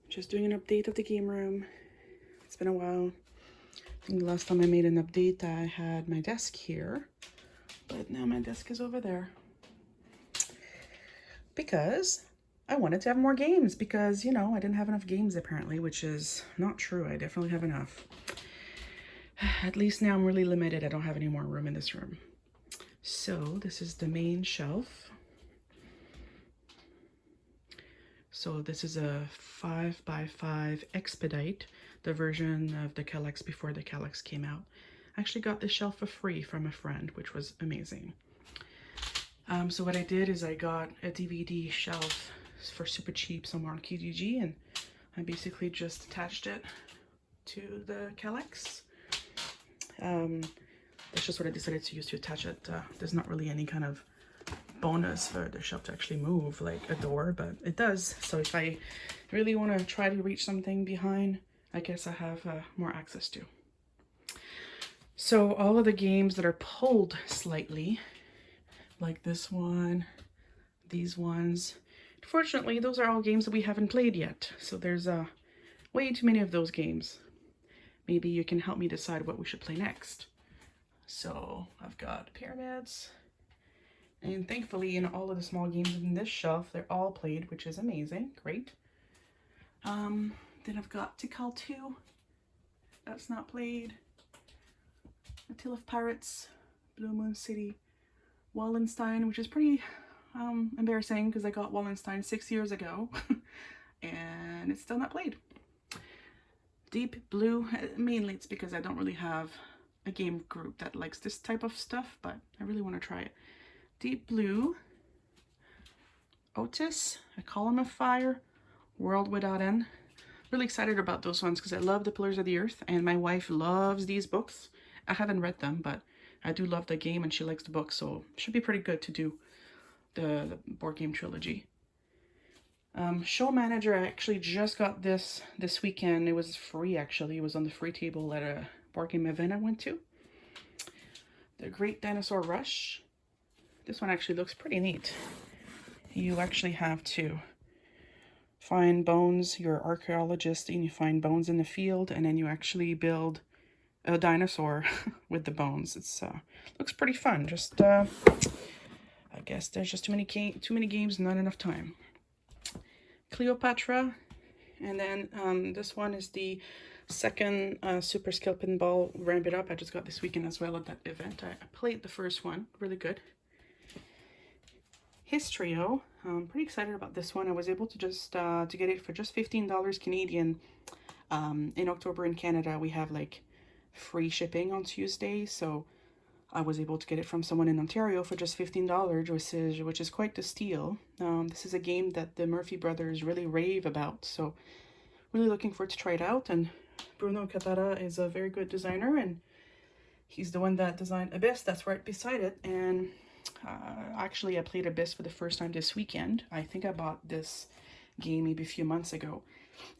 Just doing an update of the game room. It's been a while. I think the last time I made an update, I had my desk here, but now my desk is over there. Because I wanted to have more games because, you know, I didn't have enough games apparently, which is not true. I definitely have enough. At least now I'm really limited. I don't have any more room in this room. So this is the main shelf. So this is a 5x5 Expedite, the version of the Kallax before the Kallax came out. I actually got this shelf for free from a friend, which was amazing. So what I did is I got a DVD shelf for super cheap somewhere on Kijiji, and I basically just attached it to the Kallax. That's just what I decided to use to attach it. There's not really any kind of bonus for the shelf to actually move like a door, but it does. So if I really want to try to reach something behind, I guess I have more access to. So all of the games that are pulled slightly, like this one, these ones, unfortunately those are all games that we haven't played yet. So there's way too many of those games. Maybe you can help me decide what we should play next. So I've got Pyramids. And thankfully, in all of the small games in this shelf, they're all played, which is amazing. Great. Then I've got Tikal 2. That's not played. A Tale of Pirates, Blue Moon City, Wallenstein, which is pretty embarrassing because I got Wallenstein 6 years ago. And it's still not played. Deep Blue, mainly it's because I don't really have a game group that likes this type of stuff, but I really want to try it. Deep Blue, Otis, A Column of Fire, World Without End. Really excited about those ones because I love the Pillars of the Earth and my wife loves these books. I haven't read them, but I do love the game and she likes the book, so it should be pretty good to do the board game trilogy. Show Manager, I actually just got this weekend. It was free actually. It was on the free table at a board game event I went to. The Great Dinosaur Rush. This one actually looks pretty neat. You actually have to find bones. You're an archaeologist and you find bones in the field, and then you actually build a dinosaur with the bones. It's looks pretty fun. Just I guess there's just too many games, not enough time. Cleopatra, and then this one is the second Super Skill Pinball Ramp It Up. I just got this weekend as well at that event. I played the first one, really good. Histrio, I'm pretty excited about this one. I was able to just to get it for just $15 Canadian. In October in Canada, we have like free shipping on Tuesday, so I was able to get it from someone in Ontario for just $15, which is quite the steal. This is a game that the Murphy brothers really rave about, so really looking forward to try it out. And Bruno Catara is a very good designer, and he's the one that designed Abyss. That's right beside it. And actually, I played Abyss for the first time this weekend. I think I bought this game maybe a few months ago,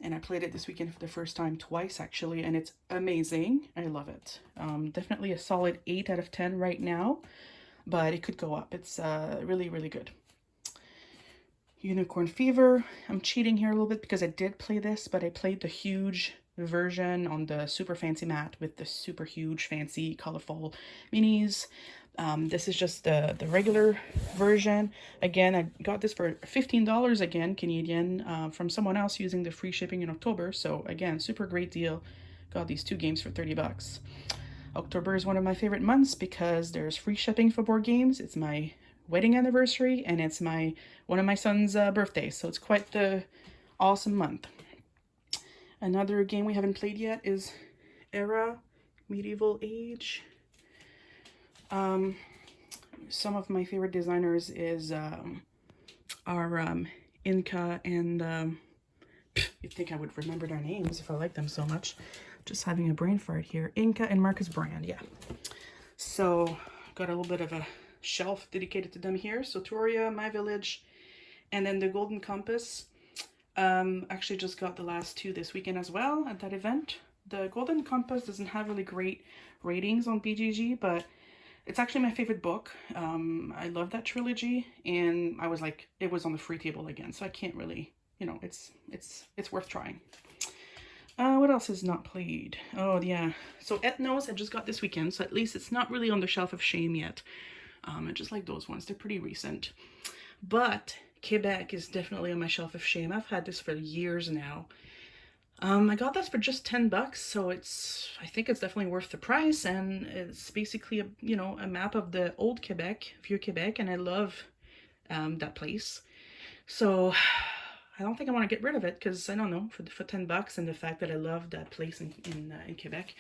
and I played it this weekend for the first time twice actually, and it's amazing. I love it. Definitely a solid 8 out of 10 right now, but it could go up. It's really, really good. Unicorn Fever. I'm cheating here a little bit because I did play this, but I played the huge version on the super fancy mat with the super huge fancy colorful minis. This is just the regular version. Again, I got this for $15 again Canadian from someone else using the free shipping in October. So again, super great deal. Got these 2 games for 30 bucks. October is one of my favorite months because there's free shipping for board games. It's my wedding anniversary and it's one of my son's birthdays. So it's quite the awesome month. Another game we haven't played yet is Era, Medieval Age. Some of my favorite designers is are Inca and you'd think I would remember their names if I like them so much. Just having a brain fart here. Inca and Marcus Brand, yeah. So got a little bit of a shelf dedicated to them here. So Toria, My Village, and then the Golden Compass. Actually just got the last 2 this weekend as well at that event. The Golden Compass doesn't have really great ratings on BGG, but it's actually my favorite book. I love that trilogy, and I was like, it was on the free table again, so I can't really you know, it's worth trying. What else is not played? Oh yeah, so Ethnos I just got this weekend, so at least it's not really on the shelf of shame yet. I just like those ones, they're pretty recent. But Quebec is definitely on my shelf of shame. I've had this for years now. I got this for just $10, so I think it's definitely worth the price, and it's basically a map of the old Quebec, Vieux Quebec, and I love that place. So I don't think I want to get rid of it because I don't know, for $10 and the fact that I love that place in Quebec,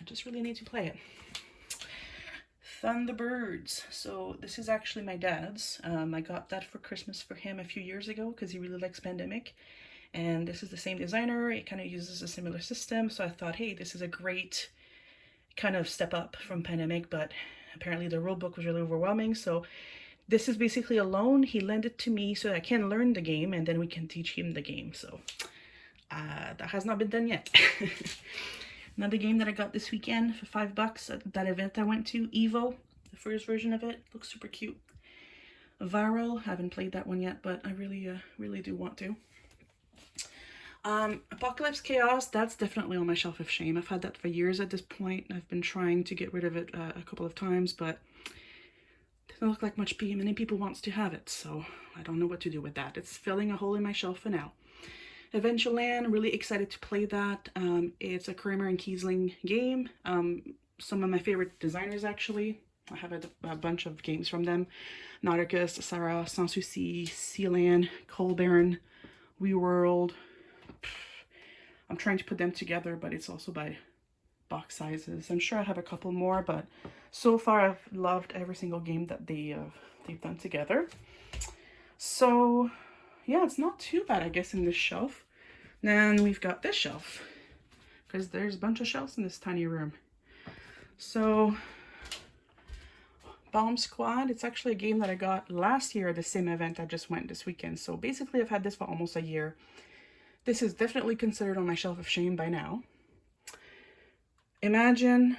I just really need to play it. Thunderbirds. So this is actually my dad's. I got that for Christmas for him a few years ago because he really likes Pandemic. And this is the same designer. It kind of uses a similar system. So I thought, hey, this is a great kind of step up from Pandemic, but apparently the rulebook was really overwhelming. So this is basically a loan. He lent it to me so I can learn the game and then we can teach him the game. So that has not been done yet. Another game that I got this weekend for $5 at that event I went to, Evo, the first version of it. Looks super cute. Viral, haven't played that one yet, but I really do want to. Apocalypse Chaos, that's definitely on my shelf of shame. I've had that for years at this point. I've been trying to get rid of it a couple of times, but it doesn't look like many people wants to have it, so I don't know what to do with that. It's filling a hole in my shelf for now. Adventureland, really excited to play that. It's a Kramer and Kiesling game. Some of my favorite designers, actually. I have a bunch of games from them. Nauticus, Sarah, Sans Souci, Sealand, Colburn, WeWorld. I'm trying to put them together, but it's also by box sizes. I'm sure I have a couple more, but so far I've loved every single game that they've done together. So yeah, it's not too bad, I guess, in this shelf. Then we've got this shelf, because there's a bunch of shelves in this tiny room. So Bomb Squad, it's actually a game that I got last year at the same event I just went this weekend. So basically I've had this for almost a year. This is definitely considered on my shelf of shame by now. Imagine,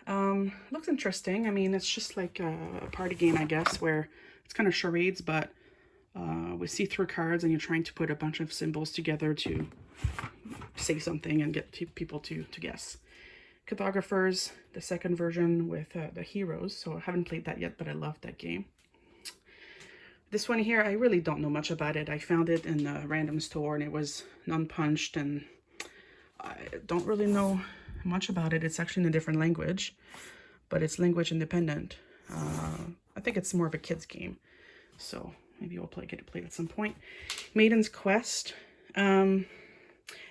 looks interesting. I mean, it's just like a party game, I guess, where it's kind of charades, but with see-through cards, and you're trying to put a bunch of symbols together to say something and get people to guess. Cartographers, the second version with the heroes, so I haven't played that yet, but I love that game. This one here, I really don't know much about it. I found it in a random store and it was non-punched, and I don't really know much about it. It's actually in a different language, but it's language independent. I think it's more of a kid's game, so maybe we'll get it played at some point. Maiden's Quest.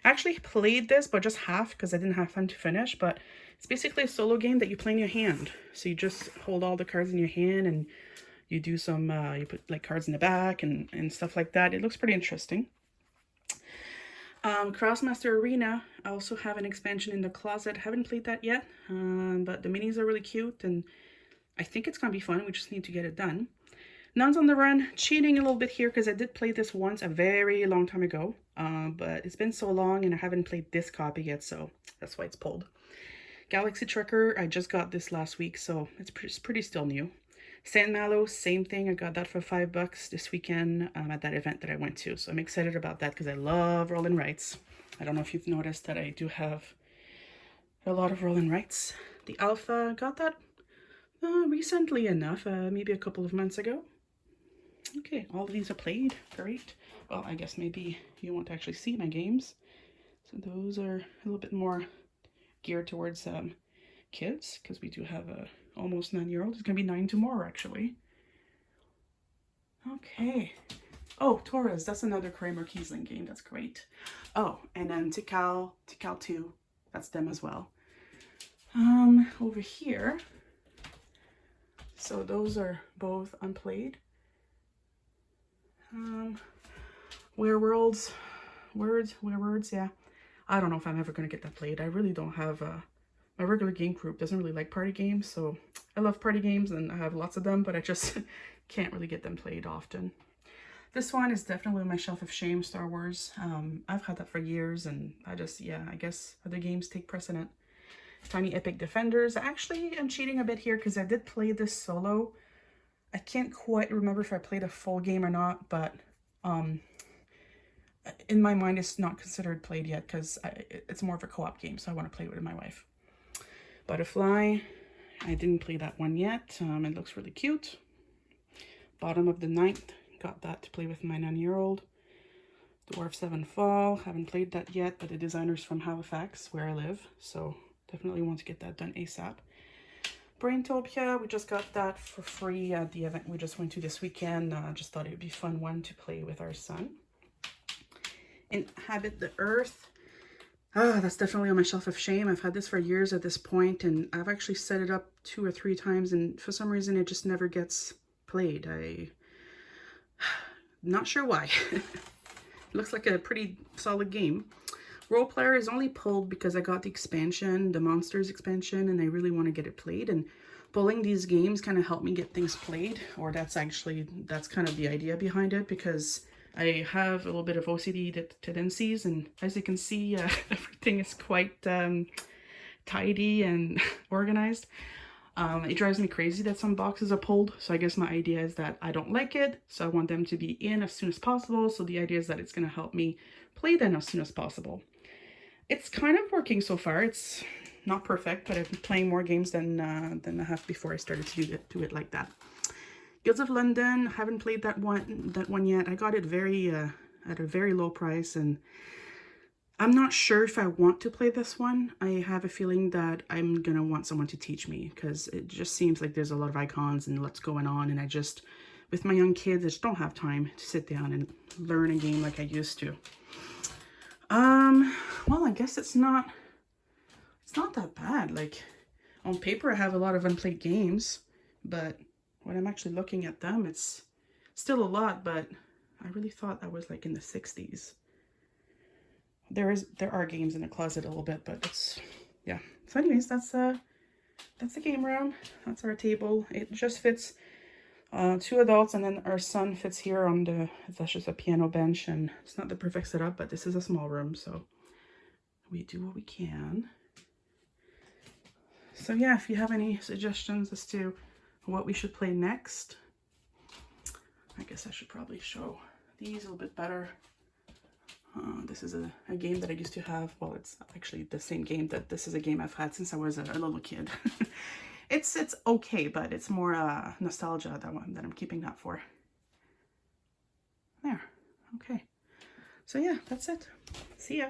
Actually played this, but just half because I didn't have time to finish, but it's basically a solo game that you play in your hand. So you just hold all the cards in your hand and you do some, you put like cards in the back and stuff like that. It looks pretty interesting. Crossmaster Arena, I also have an expansion in the closet. Haven't played that yet, but the minis are really cute and I think it's gonna be fun. We just need to get it done. Nuns on the Run, cheating a little bit here because I did play this once a very long time ago, but it's been so long and I haven't played this copy yet, so that's why it's pulled. Galaxy Trucker, I just got this last week, so it's pretty still new. Saint Malo, same thing. I got that for $5 this weekend at that event that I went to, so I'm excited about that because I love roll and writes. I don't know if you've noticed that I do have a lot of roll and writes. The Alpha, got that recently enough, maybe a couple of months ago. Okay, all of these are played. Great. Well, I guess maybe you won't actually see my games. So those are a little bit more geared towards kids, because we do have a almost 9-year-old. It's going to be 9 tomorrow, actually. Okay. Oh, Torres. That's another Kramer Kiesling game. That's great. Oh, and then Tikal 2. That's them as well. Over here. So those are both unplayed. Wereworlds, yeah. I don't know if I'm ever going to get that played. I really don't have, my regular game group doesn't really like party games, so I love party games and I have lots of them, but I just can't really get them played often. This one is definitely on my shelf of shame, Star Wars. I've had that for years and I guess other games take precedent. Tiny Epic Defenders. Actually, I'm cheating a bit here because I did play this solo. I can't quite remember if I played a full game or not, but in my mind, it's not considered played yet because it's more of a co-op game, so I want to play it with my wife. Butterfly, I didn't play that one yet. It looks really cute. Bottom of the Ninth, got that to play with my 9-year-old. Dwarf 7 Fall, haven't played that yet, but the designer's from Halifax, where I live, so definitely want to get that done ASAP. Braintopia, we just got that for free at the event we just went to this weekend. Just thought it would be a fun one to play with our son. Inhabit the Earth. That's definitely on my shelf of shame. I've had this for years at this point, and I've actually set it up 2 or 3 times, and for some reason it just never gets played. Not sure why. It looks like a pretty solid game. Roll Player is only pulled because I got the expansion, the Monsters expansion, and I really want to get it played. And pulling these games kind of helped me get things played, or that's kind of the idea behind it, because I have a little bit of OCD tendencies, and as you can see, everything is quite tidy and organized. It drives me crazy that some boxes are pulled, so I guess my idea is that I don't like it, so I want them to be in as soon as possible, so the idea is that it's going to help me play them as soon as possible. It's kind of working so far. It's not perfect, but I've been playing more games than I have before I started to do it like that. Guilds of London, haven't played that one yet. I got it at a very low price, and I'm not sure if I want to play this one. I have a feeling that I'm gonna want someone to teach me, because it just seems like there's a lot of icons and lots going on, and with my young kids, I just don't have time to sit down and learn a game like I used to. Well, I guess it's not that bad. Like, on paper I have a lot of unplayed games, but when I'm actually looking at them, it's still a lot, but I really thought that was like in the 60s. There are games in the closet a little bit, but it's, yeah. So anyways, that's the game room. That's our table. It just fits 2 adults, and then our son fits here on that's just a piano bench, and it's not the perfect setup, but this is a small room, so we do what we can. So yeah, if you have any suggestions as to what we should play next, I guess I should probably show these a little bit better. This is a game that I used to have. Well, it's actually the same game this is a game I've had since I was a little kid. It's okay, but it's more nostalgia that I'm keeping that for. There. Okay. So yeah, that's it. See ya.